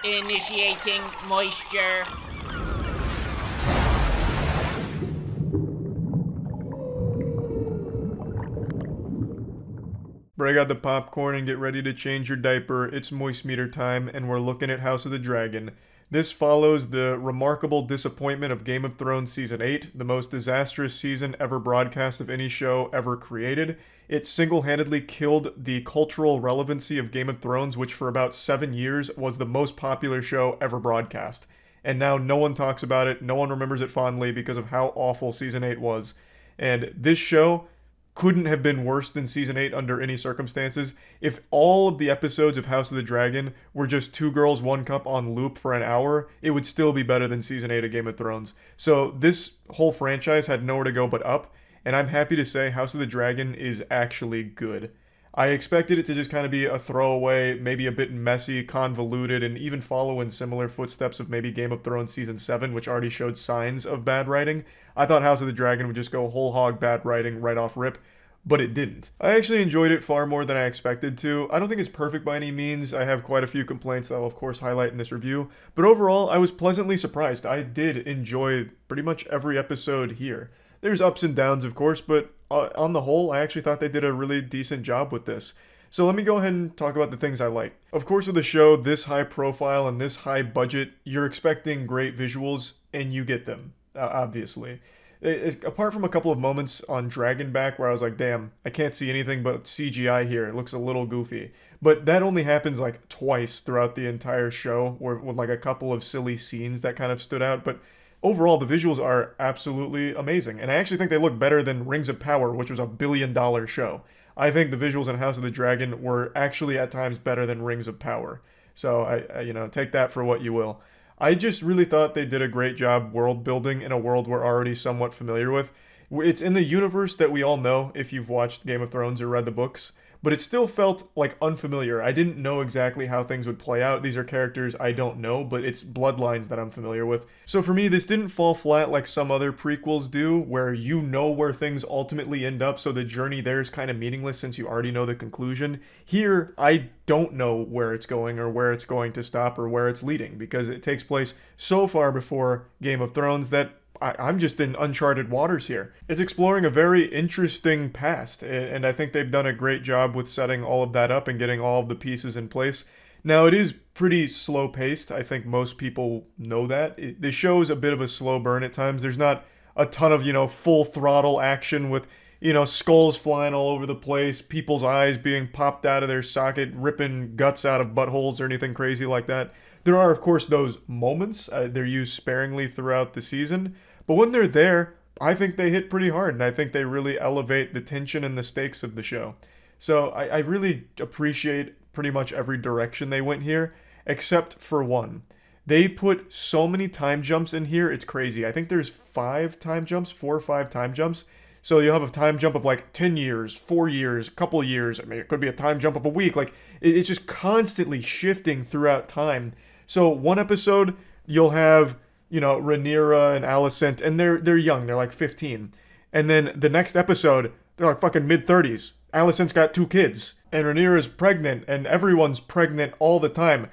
Initiating moisture. Break out the popcorn and get ready to change your diaper. It's moist meter time, and we're looking at House of the Dragon. This follows the remarkable disappointment of Game of Thrones Season 8, the most disastrous season ever broadcast of any show ever created. It single-handedly killed the cultural relevancy of Game of Thrones, which for about 7 years was the most popular show ever broadcast. And now no one talks about it, no one remembers it fondly because of how awful Season 8 was. And this show couldn't have been worse than Season 8 under any circumstances. If all of the episodes of House of the Dragon were just Two Girls, One Cup on loop for an hour, it would still be better than Season 8 of Game of Thrones. So this whole franchise had nowhere to go but up, and I'm happy to say House of the Dragon is actually good. I expected it to just kind of be a throwaway, maybe a bit messy, convoluted, and even follow in similar footsteps of maybe Game of Thrones Season 7, which already showed signs of bad writing. I thought House of the Dragon would just go whole hog bad writing right off rip, but it didn't. I actually enjoyed it far more than I expected to. I don't think it's perfect by any means. I have quite a few complaints that I'll of course highlight in this review, but overall I was pleasantly surprised. I did enjoy pretty much every episode here. There's ups and downs, of course, but on the whole, I actually thought they did a really decent job with this. So let me go ahead and talk about the things I like. Of course, with a show this high profile and this high budget, you're expecting great visuals, and you get them, obviously. Apart from a couple of moments on Dragonback where I was like, damn, I can't see anything but CGI here. It looks a little goofy. But that only happens like twice throughout the entire show, with like a couple of silly scenes that kind of stood out. But overall, the visuals are absolutely amazing. And I actually think they look better than Rings of Power, which was $1 billion show. I think the visuals in House of the Dragon were actually at times better than Rings of Power. So I take that for what you will. I just really thought they did a great job world building in a world we're already somewhat familiar with. It's in the universe that we all know if you've watched Game of Thrones or read the books, but it still felt like unfamiliar. I didn't know exactly how things would play out. These are characters I don't know, but it's bloodlines that I'm familiar with. So for me, this didn't fall flat like some other prequels do, where you know where things ultimately end up, so the journey there is kind of meaningless since you already know the conclusion. Here, I don't know where it's going or where it's going to stop or where it's leading, because it takes place so far before Game of Thrones that I'm just in uncharted waters here. It's exploring a very interesting past, and I think they've done a great job with setting all of that up and getting all of the pieces in place. Now, it is pretty slow-paced. I think most people know that. The show's a bit of a slow burn at times. There's not a ton of, full throttle action with, skulls flying all over the place, people's eyes being popped out of their socket, ripping guts out of buttholes or anything crazy like that. There are, of course, those moments. They're used sparingly throughout the season. But when they're there, I think they hit pretty hard, and I think they really elevate the tension and the stakes of the show. So I really appreciate pretty much every direction they went here, except for one. They put so many time jumps in here, it's crazy. I think there's 4 or 5 time jumps. So you'll have a time jump of like 10 years, 4 years, couple years. I mean, it could be a time jump of a week. Like, it's just constantly shifting throughout time. So one episode, you'll have Rhaenyra and Alicent, and they're young, they're like 15. And then the next episode, they're like fucking mid-30s. Alicent's got 2 kids, and Rhaenyra's pregnant, and everyone's pregnant all the time.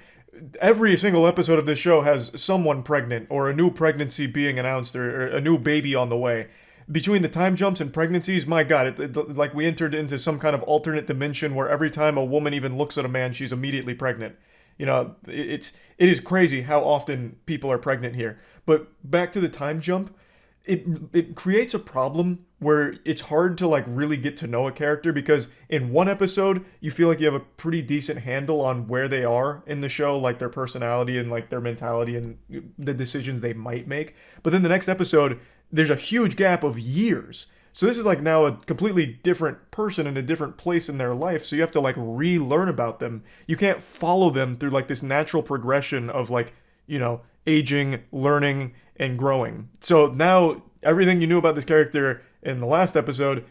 Every single episode of this show has someone pregnant, or a new pregnancy being announced, or a new baby on the way. Between the time jumps and pregnancies, my god, like we entered into some kind of alternate dimension where every time a woman even looks at a man, she's immediately pregnant. It is crazy how often people are pregnant here. But back to the time jump, it creates a problem where it's hard to like really get to know a character, because in one episode you feel like you have a pretty decent handle on where they are in the show, like their personality and like their mentality and the decisions they might make. But then the next episode, there's a huge gap of years. So this is like now a completely different person in a different place in their life. So you have to like relearn about them. You can't follow them through like this natural progression of like, aging, learning, and growing. So now everything you knew about this character in the last episode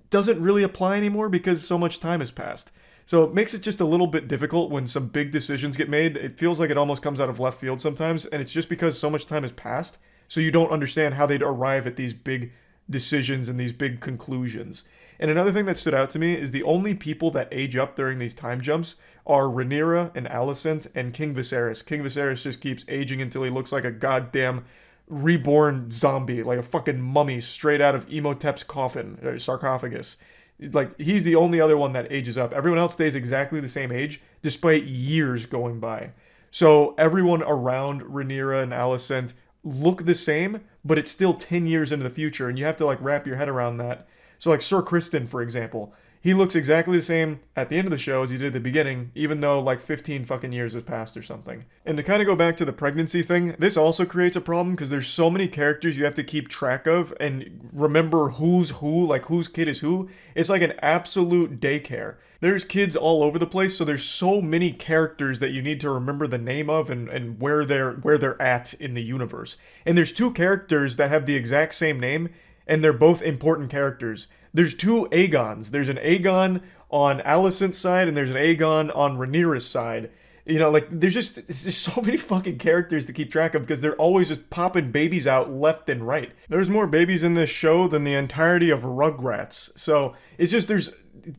doesn't really apply anymore because so much time has passed. So it makes it just a little bit difficult when some big decisions get made. It feels like it almost comes out of left field sometimes, and it's just because so much time has passed, so you don't understand how they'd arrive at these big decisions and these big conclusions. And another thing that stood out to me is the only people that age up during these time jumps are Rhaenyra and Alicent and King Viserys. King Viserys just keeps aging until he looks like a goddamn reborn zombie, like a fucking mummy straight out of Imhotep's coffin or sarcophagus. Like, he's the only other one that ages up. Everyone else stays exactly the same age despite years going by. So everyone around Rhaenyra and Alicent look the same, but it's still 10 years into the future, and you have to like wrap your head around that. So like Sir Criston, for example, he looks exactly the same at the end of the show as he did at the beginning, even though like 15 fucking years has passed or something. And to kind of go back to the pregnancy thing, this also creates a problem because there's so many characters you have to keep track of and remember who's who, like whose kid is who. It's like an absolute daycare. There's kids all over the place, so there's so many characters that you need to remember the name of and where they're at in the universe. And there's two characters that have the exact same name, and they're both important characters. There's two Aegons. There's an Aegon on Alicent's side, and there's an Aegon on Rhaenyra's side. You know, like, it's just so many fucking characters to keep track of because they're always just popping babies out left and right. There's more babies in this show than the entirety of Rugrats. So, it's just, there's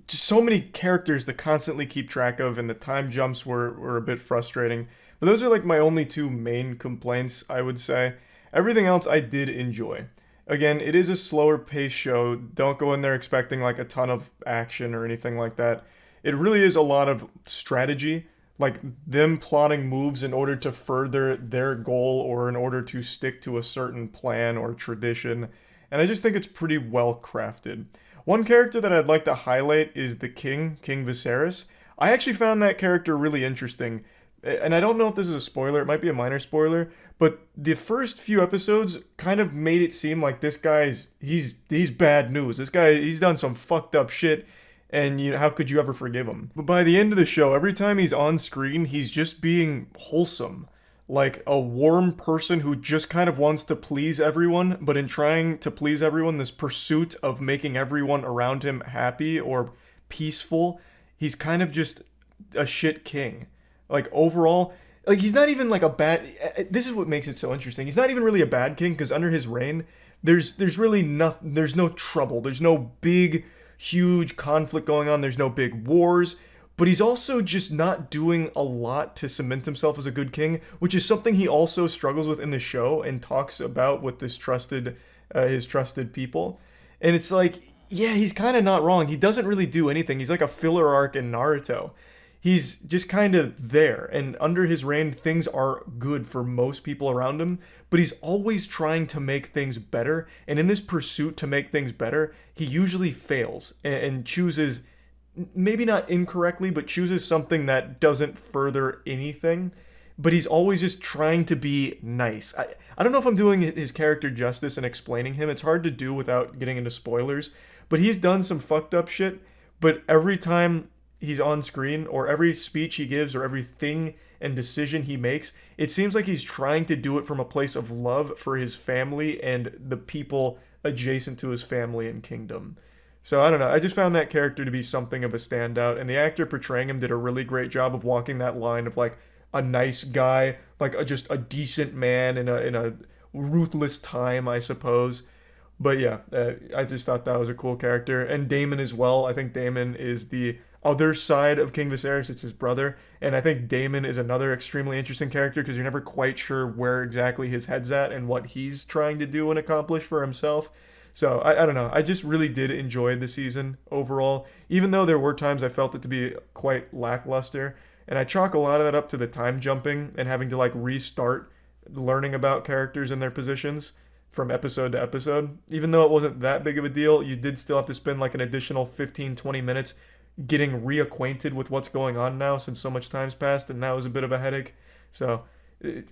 just so many characters to constantly keep track of, and the time jumps were a bit frustrating. But those are, like, my only two main complaints, I would say. Everything else I did enjoy. Again, it is a slower paced show. Don't go in there expecting like a ton of action or anything like that. It really is a lot of strategy, like them plotting moves in order to further their goal or in order to stick to a certain plan or tradition. And I just think it's pretty well crafted. One character that I'd like to highlight is the King Viserys. I actually found that character really interesting. And I don't know if this is a spoiler, it might be a minor spoiler, but the first few episodes kind of made it seem like this guy's he's bad news. This guy, he's done some fucked up shit, and you know, how could you ever forgive him? But by the end of the show, every time he's on screen, he's just being wholesome. Like a warm person who just kind of wants to please everyone, but in trying to please everyone, this pursuit of making everyone around him happy or peaceful, he's kind of just a shit king. Like, overall, like, he's not even like a bad... This is what makes it so interesting. He's not even really a bad king, because under his reign, there's really nothing... There's no trouble. There's no big, huge conflict going on. There's no big wars. But he's also just not doing a lot to cement himself as a good king, which is something he also struggles with in the show and talks about with his trusted people. And it's like, yeah, he's kind of not wrong. He doesn't really do anything. He's like a filler arc in Naruto. He's just kind of there, and under his reign, things are good for most people around him, but he's always trying to make things better, and in this pursuit to make things better, he usually fails, and chooses, maybe not incorrectly, but chooses something that doesn't further anything, but he's always just trying to be nice. I don't know if I'm doing his character justice and explaining him. It's hard to do without getting into spoilers, but he's done some fucked up shit, but every time he's on screen, or every speech he gives, or everything and decision he makes, it seems like he's trying to do it from a place of love for his family and the people adjacent to his family and kingdom. So I don't know, I just found that character to be something of a standout, and the actor portraying him did a really great job of walking that line of like a nice guy, like just a decent man in a ruthless time, I suppose. But yeah, I just thought that was a cool character. And Daemon as well. I think Daemon is the other side of King Viserys. It's his brother. And I think Daemon is another extremely interesting character because you're never quite sure where exactly his head's at and what he's trying to do and accomplish for himself. So I don't know. I just really did enjoy the season overall, even though there were times I felt it to be quite lackluster. And I chalk a lot of that up to the time jumping and having to like restart learning about characters and their positions from episode to episode. Even though it wasn't that big of a deal, you did still have to spend like an additional 15-20 minutes getting reacquainted with what's going on now since so much time's passed, and that was a bit of a headache. So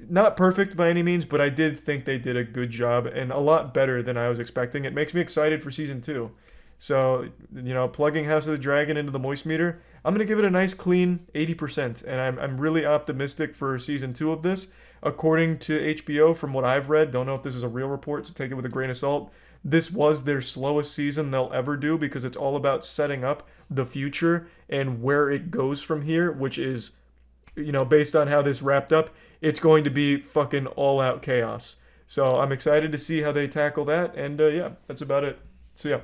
not perfect by any means, but I did think they did a good job and a lot better than I was expecting. It makes me excited for season 2. So, you know, plugging House of the Dragon into the moist meter, I'm going to give it a nice clean 80%, and I'm really optimistic for season 2 of this. According to HBO, from what I've read, don't know if this is a real report, so take it with a grain of salt, this was their slowest season they'll ever do because it's all about setting up the future and where it goes from here, which is, you know, based on how this wrapped up, it's going to be fucking all-out chaos. So I'm excited to see how they tackle that, and yeah, that's about it. So yeah.